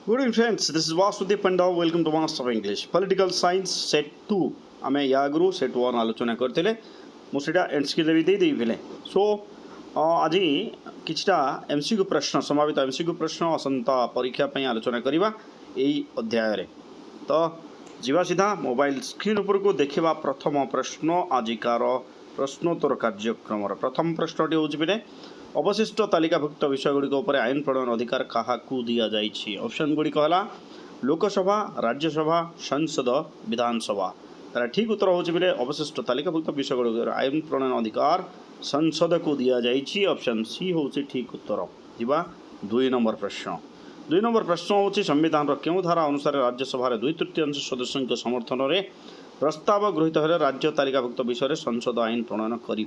Good evening, friends. This is Vasudev Panda. Welcome to Master of English. Political Science Set 2. आमे या आगु set 1 आलोचना करते मुझा एनसीक्यू भी देदेले सो आज किछटा एमसीक्यू प्रश्न संभावित एमसीक्यू प्रश्न असंता परीक्षा पे आलोचना करवा यही अध्याय तो जीवा सीधा मोबाइल स्क्रीन उपर को देखा प्रथम प्रश्न आजिकार प्रश्नोत्तर कार्यक्रम प्रथम प्रश्नटी हूँ पे अवशिष्ट तालिकाभुक्त विषयगुड़िक आईन प्रणयन अधिकार क्या दि जाइए ऑप्शन गुड़िक है लोकसभा राज्यसभा संसद विधानसभा तार ठीक उत्तर हूँ पे अवशिष्ट तालिकाभुक्त विषयगुड़िक आईन प्रणयन अधिकार संसद को दि जाइए ऑप्शन सी हूँ ठीक उत्तर जा 2 नंबर प्रश्न 2 नंबर प्रश्न हूँ संविधान क्यों धारा अनुसार राज्यसभा 2/3 सदस्यों समर्थन में प्रस्ताव गृहीत है राज्य तालिकाभुक्त विषय संसद आईन प्रणयन कर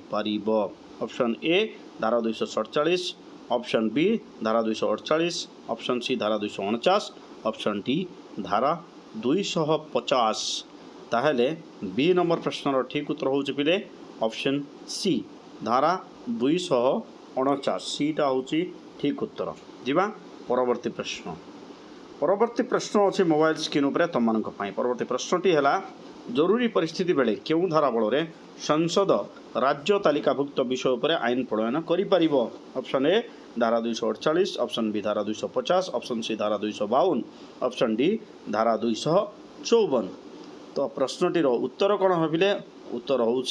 ऑप्शन ए धारा 247 ऑप्शन बी धारा 248 ऑप्शन सी धारा 249 ऑप्शन डी धारा 250 ताहले बी नंबर प्रश्न ठीक उत्तर हूँ पे ऑप्शन सी धारा 249 सीटा हूँ ठीक उत्तर जीवा परवर्ती प्रश्न अच्छे मोबाइल स्क्रीन उपर तुम मानक परवर्ती प्रश्नटी है जरूरी परिस्थिति बेले क्यों धारा बल संसद राज्य तालिकाभुक्त विषय उपर आईन प्रणयन कर ऑप्शन ए धारा 248 ऑप्शन बी धारा 250 ऑप्शन सी धारा 252 ऑप्शन डी धारा 254 तो प्रश्नटीर उत्तर कौन भाविले उत्तर हूँ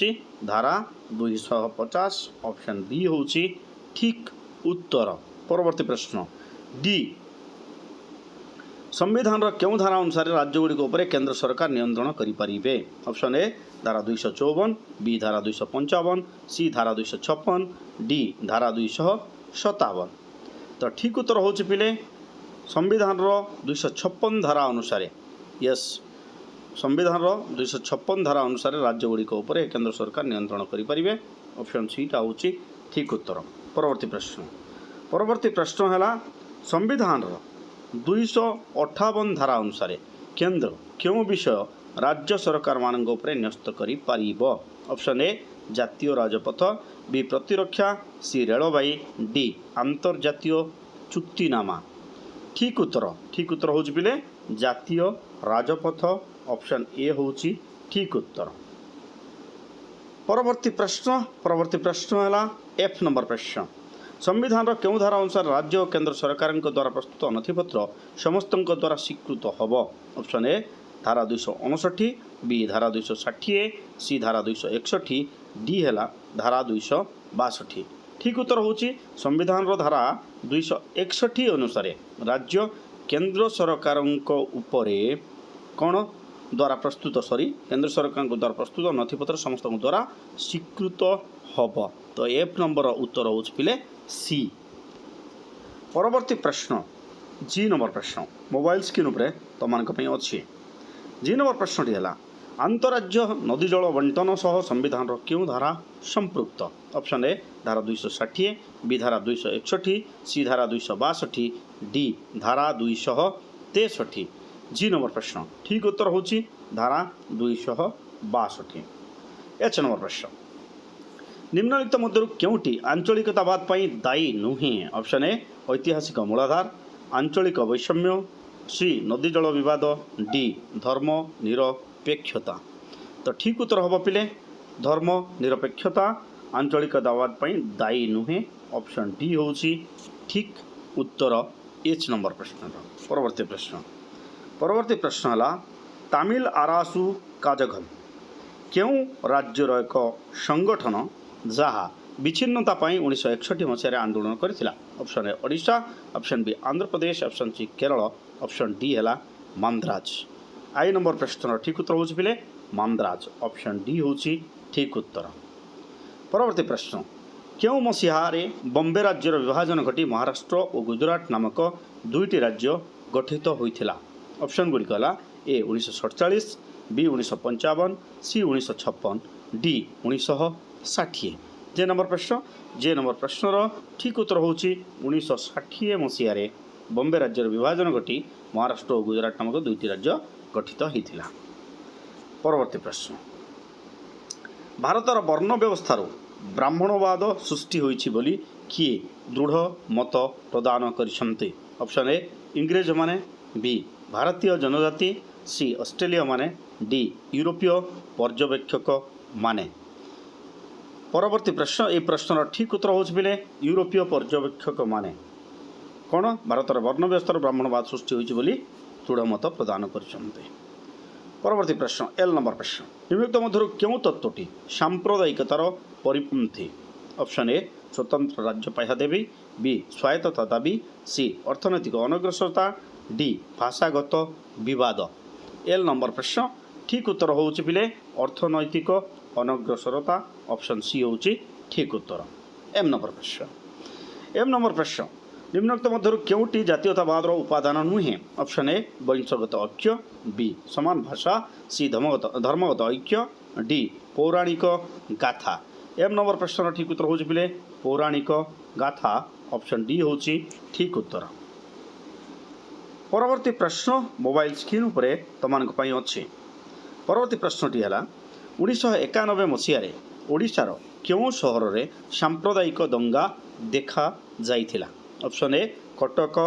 धारा 250 ऑप्शन बी हूँ ठीक उत्तर परवर्ती प्रश्न डी संविधान क्यों धारा अनुसार राज्यगुड़ी केंद्र सरकार नियंत्रण करें ऑप्शन ए धारा 254 बी धारा 255 सी धारा 256 डी धारा 257 तो ठीक उत्तर हूँ पिले संविधान 256 धारा अनुसार यस संविधान 256 धारा अनुसार राज्यगुड़ी केंद्र सरकार नियंत्रण करें ऑप्शन सीटा हूँ ठीक उत्तर परवर्ती प्रश्न है संविधान 258 धारा अनुसार केंद्र क्यों विषय राज्य सरकार मान न्यस्त कर ऑप्शन ए जातीय राजपथ बी प्रतिरक्षा सी रेलवाई डी अंतर्जातीय चुक्तिनामा ठीक उत्तर हूँ पिले जातीय राजपथ ऑप्शन ए हूँ ठीक उत्तर परवर्ती प्रश्न है एफ नंबर प्रश्न संविधान क्यों धारा अनुसार राज्य और केंद्र सरकार द्वारा प्रस्तुत नथिपत्र समस्त द्वारा स्वीकृत हम ऑप्शन ए धारा 259 बी धारा 260 सी धारा 261 डी है धारा 262 ठीक उत्तर हूँ संविधान धारा 261 अनुसार राज्य केंद्र सरकार कौन द्वारा प्रस्तुत केंद्र सरकार द्वारा प्रस्तुत नथिपत्र समस्त द्वारा स्वीकृत हम तो एफ नंबर उत्तर हूँ पिले सी परवर्ती प्रश्न जी नंबर प्रश्न मोबाइल स्क्रीन उपर तुम अच्छी जी नंबर प्रश्नटी है अंतराज्य नदी जल बंटन सह संविधान क्यों धारा संपृक्त ऑप्शन ए धारा 260 बी धारा 261 सी धारा 262 डी धारा 263 जी नंबर प्रश्न ठीक उत्तर हूँ धारा 262 एच नंबर प्रश्न निम्नलिखित मध्य क्योंटी आंचलिकतावाद दायी नुहे ऑप्शन ए ऐतिहासिक मूलाधार आंचलिक वैषम्य सी नदी जल विवाद डी धर्म निरपेक्षता तो ठीक उत्तर हम पिले धर्म निरपेक्षता आंचलिकतावाद दायी नुहे ऑप्शन डी हूँ ठीक उत्तर एच नंबर प्रश्न परवर्ती प्रश्न है तमिल आरासु काजगल क्यों राज्यर एक संगठन जहाँ विच्छिन्नता 1961 मसीह आंदोलन करथिला option a Odisha option b Andhra Pradesh option c Kerala option d है मांद्राज आई नंबर प्रश्न ठीक उत्तर हूँ पिले मांद्राज ऑप्शन डी हूँ ठीक उत्तर परवर्ती प्रश्न क्यों मसीहार बॉम्बे राज्यर विभाजन घटी महाराष्ट्र और गुजरात नामक दुईटी राज्य गठित होता ऑप्शन गुड़िक है ए 1947 बी 1955 सी 1956 डी 1960 जे नंबर प्रश्नर ठीक उत्तर हूँ 1960 मसीह बॉम्बे राज्यर विभाजन घटी महाराष्ट्र और गुजरात नामक दुईटी राज्य गठित होता परवर्ती प्रश्न भारतर वर्ण व्यवस्थार ब्राह्मणवाद सृष्टि होइछि बोली किए दृढ़ मत प्रदान करिसंते ऑप्शन ए इंग्रेज माने बी भारतीय जनजाति सी ऑस्ट्रेलिया माने डी यूरोपीय पर्यवेक्षक माने परवर्ती प्रश्न ए प्रश्नर ठीक उत्तर होउछ बिले यूरोपीय पर्यवेक्षक माने कौन भारतर वर्ण व्यवस्था ब्राह्मणवाद सृष्टि होइछि बोली दृढ़ मत प्रदान करछन्ते। परवर्ती प्रश्न एल नंबर प्रश्न निम्नलिखित मध्यरु केउं तत्वटी सांप्रदायिकतार परिपंथी ऑप्शन ए स्वतंत्र राज्य पाह्या देवी बी स्वायत्तता दाबी सी अर्थनैतिक अनग्रसरता डी भाषागत विवाद। एल नंबर प्रश्न ठीक उत्तर होउछि पिले अर्थनैतिक अनग्रसरता ऑप्शन सी होउछि ठीक उत्तर। एम नंबर प्रश्न निम्नलिखित मध्यरु केउंटी जातीयतावाद उपादान नुहे ऑप्शन ए वंशगत ऐक्य बी समान भाषा सी धर्मगत ऐक्य डी पौराणिक गाथा। एम नंबर प्रश्न ठीक उत्तर होउछि पिले पौराणिक गाथा ऑप्शन डी होउछि ठीक उत्तर। परवर्ती प्रश्न मोबाइल स्क्रीन उपरे तमानक पई अछि। परवर्ती प्रश्नटी है 1991 मसीह ओडिशार केउं सहर रे सांप्रदायिक दंगा देखा जाइथिला option a Cuttack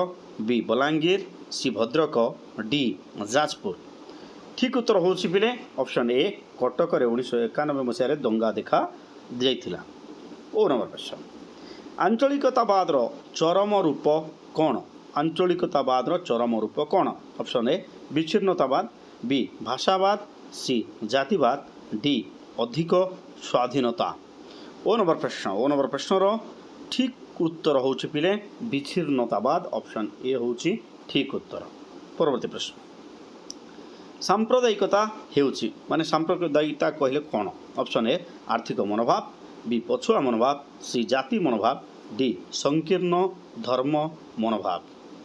b Balangir c Bhadrak d Jajpur. ठीक उत्तर होउछि पिले ऑप्शन ए कटक रे 1991 मसीह दंगा देखा जाइथिला। ओ नंबर प्रश्न आंचलिकतावादर चरम रूप कौन आंचलिकतावादर चरम रूप कौन ऑप्शन ए विच्छिन्नतावाद बी भाषावाद सी जातिवाद डी अधिक स्वाधीनता। ओ नंबर प्रश्नर ठीक उत्तर होउछि पिले विच्छिन्नतावाद ऑप्शन ए होउछि ठीक उत्तर। परवर्ती प्रश्न सांप्रदायिकता हेउछि माने सांप्रदायिकता कहले कौन ऑप्शन ए आर्थिक मनोभाव बी पछुआ मनोभाव सी जाति मनोभाव डी संकीर्ण धर्म मनोभाव।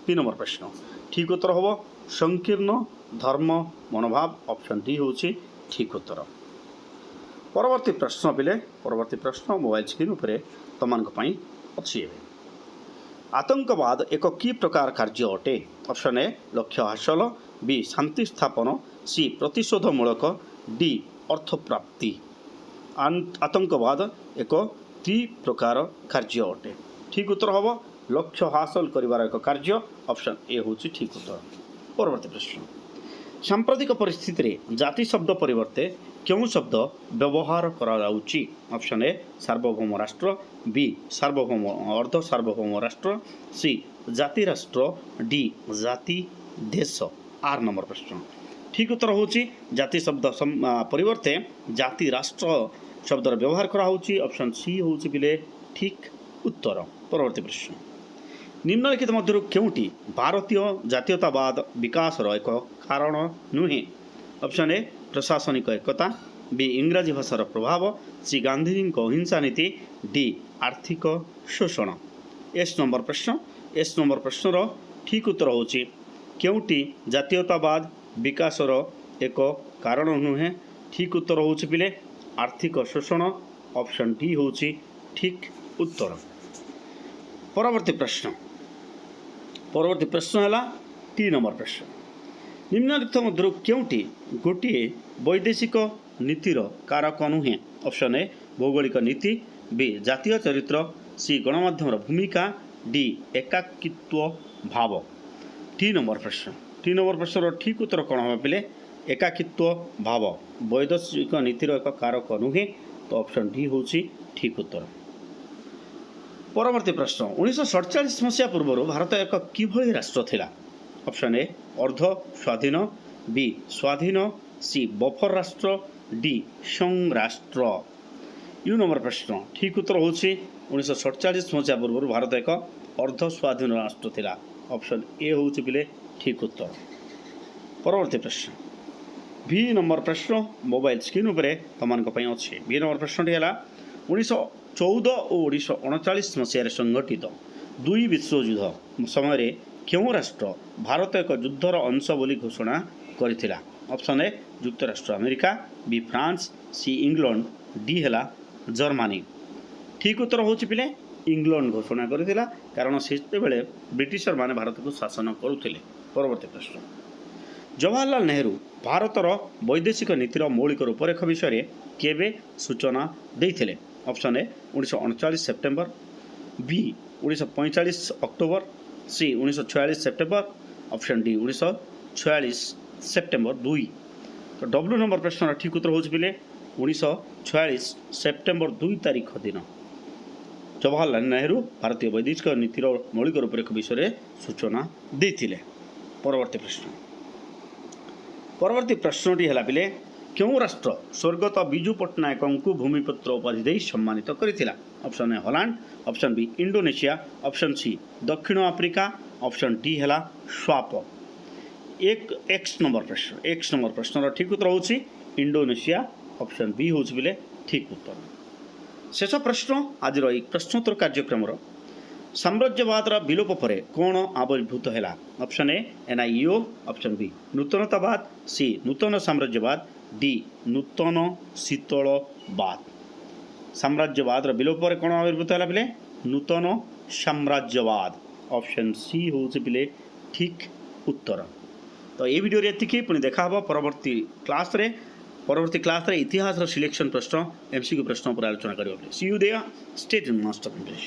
3 नंबर प्रश्न ठीक उत्तर होबो संकीर्ण धर्म मनोभाव ऑप्शन डी होउछि ठीक उत्तर। परवर्ती प्रश्न मोबाइल स्क्रीन उपरे तमानक पई अछि। आतंकवाद एक की प्रकार कार्य अटे ऑप्शन ए लक्ष्य हासिल बी शांति स्थापन सी प्रतिशोधमूलक डी अर्थ प्राप्ति। आतंकवाद एक त्री प्रकार कार्य अटे ठीक उत्तर हम लक्ष्य हासिल करिवार एक कार्य ऑप्शन ए होउछि ठीक उत्तर। परवर्ती प्रश्न सांप्रदायिक परिस्थिति रे जाति शब्द परिवर्ते क्यों शब्द व्यवहार करा जाउछि ऑप्शन ए सार्वभौम राष्ट्र बी सार्वभौम अर्ध सार्वभौम राष्ट्र सी जाति राष्ट्र डी जाति देश। 8 नंबर प्रश्न ठीक उत्तर होउछि जाति शब्द परिवर्ते जाति राष्ट्र शब्दर व्यवहार करा होउछि ऑप्शन सी होउछि बिले ठीक उत्तर। परवर्ती प्रश्न निम्नलिखित मध्यरु केउंटी भारतीय जातीयतावाद विकासर एक कारण नुहे ऑप्शन ए प्रशासनिक एकता बी इंग्राजी भाषार प्रभाव सी गांधीजी अहिंसा नीति डी आर्थिक शोषण। एस नंबर प्रश्नर ठीक उत्तर होउछि केउंटी जातीयतावाद विकासर एक कारण नुहे ठीक उत्तर होउछि पिले आर्थिक शोषण ऑप्शन डी होउछि ठीक उत्तर। परवर्ती प्रश्न है 3 नंबर प्रश्न निम्नलिखित मध्यरु केउंटी गोटिए वैदेशिक नीतिर कारक नुहे ऑप्शन ए भौगोलिक नीति बी जातीय चरित्र सी गणमाध्यम भूमिका डी एकाकित्व भाव। 3 नंबर प्रश्न ठीक उत्तर कौन हम पिले एकाकित्व भाव वैदेशिक नीतिर एक कारक नुहे तो ऑप्शन डी होउछि ठीक उत्तर। परवर्ती प्रश्न 1947 मसीहा पूर्व भारत एक किभली राष्ट्र थिला ऑप्शन ए अर्ध स्वाधीन बी स्वाधीन सी बफर राष्ट्र डी संघ राष्ट्र। यू नंबर प्रश्न ठीक उत्तर होउछि 1947 मसीहा पूर्व भारत एक अर्ध स्वाधीन राष्ट्र थिला ऑप्शन ए होउछि बिले ठीक उत्तर। परवर्ती प्रश्न बी नंबर प्रश्न मोबाइल स्क्रीन उपरे तमानक पई अछि। बी नंबर प्रश्नटी है 1914 और 1939 मसीह संगठित दुई विश्वयुद्ध समय क्यों राष्ट्र भारत एक युद्धर अंश बोली घोषणा करिथिला ऑप्शन ए युक्तराष्ट्र America b France c England d है जर्मनी। ठीक उत्तर होउछि पिले इंग्लैंड घोषणा करिथिला कारण से बेले ब्रिटिशर माने भारत को शासन करुथिले। परवर्ती प्रश्न जवाहरलाल नेहरू भारतर वैदेशिक नीतिर मौलिक रूपरेख विषय केबे सूचना देइथिले option a 1939 September b 1945 October c 1946 September option d 1946 September 2। तो डब्ल्यू नंबर प्रश्न ठीक उत्तर हो पिले 1946 सेप्टेम्बर 2 तारीख दिन जवाहरलाल नेहरू भारतीय वैदेशिक नीतिर मौलिक रूपरेख विषय में सूचना देते। परवर्ती प्रश्नटी है पिले क्यों राष्ट्र स्वर्गत बिजू पट्टनायक को भूमिपुत्र उपाधि दे सम्मानित करथिला। Option a Holland, option b Indonesia, option c दक्षिण अफ्रीका, ऑप्शन डी है स्वाप। एक्स नंबर प्रश्न ठीक उत्तर होची इंडोनेशिया, ऑप्शन बी होची बिले ठीक उत्तर। शेष प्रश्न आज प्रश्नोत्तर कार्यक्रम साम्राज्यवाद विलोप पर कौन आविर्भूत है। Option a NIEO, option b नूतनतावाद, सी नूतन साम्राज्यवाद, डी नूतन शीतलवाद। साम्राज्यवाद विलोप पर कौन आविर्भूत है पिले नूतन साम्राज्यवाद, ऑप्शन सी हूँ पिले ठीक उत्तर। तो ये वीडियो ये पुणी देखा परवर्ती क्लास रे इतिहास सिलेक्शन प्रश्न MCQ प्रश्न पर आलोचना करियो। See you there, stay tuned master English.